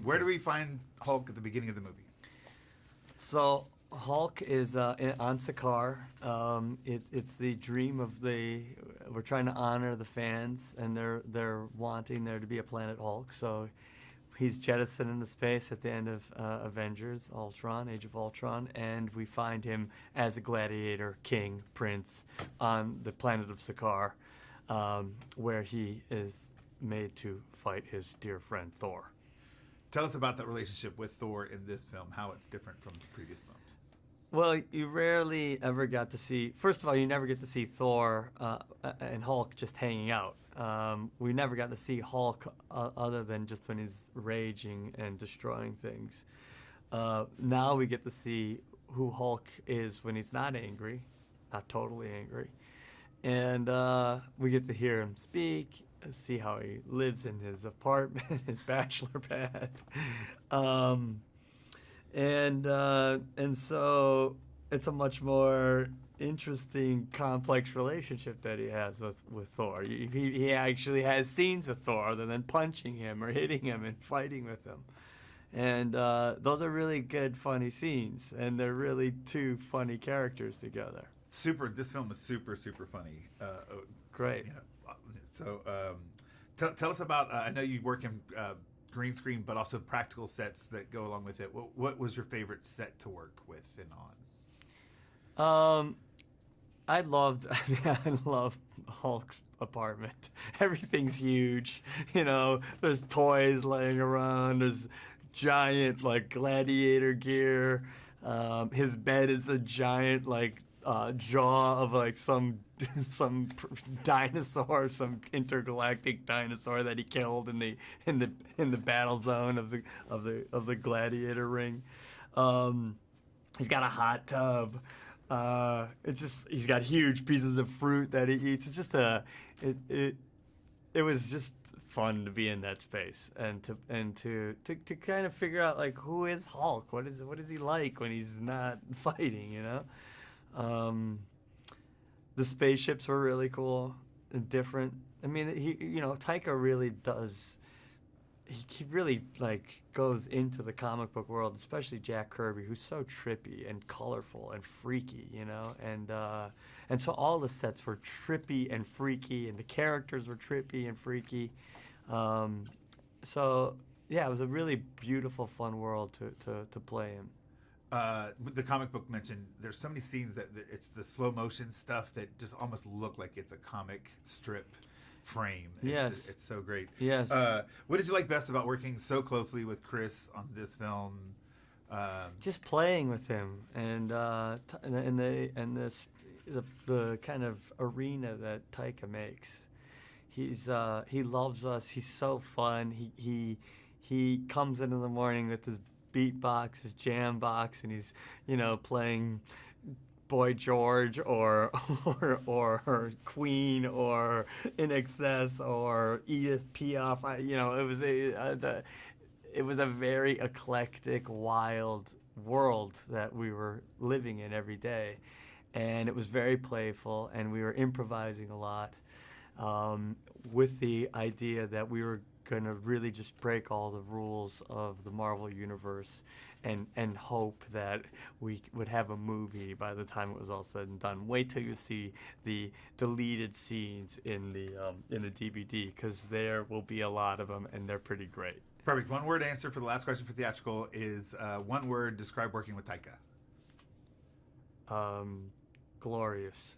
Where do we find Hulk at the beginning of the movie? So Hulk is on Sakaar. It's the dream of we're trying to honor the fans, and they're wanting there to be a planet Hulk. So he's jettisoned into space at the end of Avengers, Ultron, Age of Ultron, and we find him as a gladiator, king, prince, on the planet of Sakaar, where he is made to fight his dear friend Thor. Tell us about that relationship with Thor in this film, how it's different from the previous films. Well, you rarely ever got to see, first of all, you never get to see Thor and Hulk just hanging out. We never got to see Hulk other than just when he's raging and destroying things. Now we get to see who Hulk is when he's not angry, not totally angry. And we get to hear him speak, see how he lives in his apartment, his bachelor pad. And so it's a much more interesting, complex relationship that he has with Thor. He actually has scenes with Thor other than punching him or hitting him and fighting with him. And those are really good, funny scenes, and they're really two funny characters together. This film is super funny. Great. You know, so tell us about, I know you work in green screen, but also practical sets that go along with it. What was your favorite set to work with and on? I love Hulk's apartment. Everything's huge. You know, there's toys laying around. There's giant, like, gladiator gear. His bed is a giant, like, jaw of, like, some dinosaur, some intergalactic dinosaur that he killed in the battle zone of the gladiator ring. He's got a hot tub. He's got huge pieces of fruit that he eats. It's just it was just fun to be in that space and to kind of figure out, like, who is Hulk? What is he like when he's not fighting, you know? The spaceships were really cool and different. I mean, Taika really does. He really, like, goes into the comic book world, especially Jack Kirby, who's so trippy and colorful and freaky, you know. And so all the sets were trippy and freaky, and the characters were trippy and freaky. So yeah, it was a really beautiful, fun world to play in. The comic book mentioned there's so many scenes that it's the slow motion stuff that just almost look like it's a comic strip frame. Yes. It's so great. Yes. What did you like best about working so closely with Chris on this film? Just playing with him and the kind of arena that Taika makes. He loves us. He's so fun. He comes in the morning with his beatbox, his jam box, and he's, you know, playing Boy George or Queen or In Excess or Edith Piaf. It was a very eclectic, wild world that we were living in every day, and it was very playful, and we were improvising a lot, with the idea that we were going to really just break all the rules of the Marvel Universe and hope that we would have a movie by the time it was all said and done. Wait till you see the deleted scenes in the DVD, because there will be a lot of them, and they're pretty great. Perfect. One word answer for the last question for theatrical is one word, describe working with Taika. Glorious.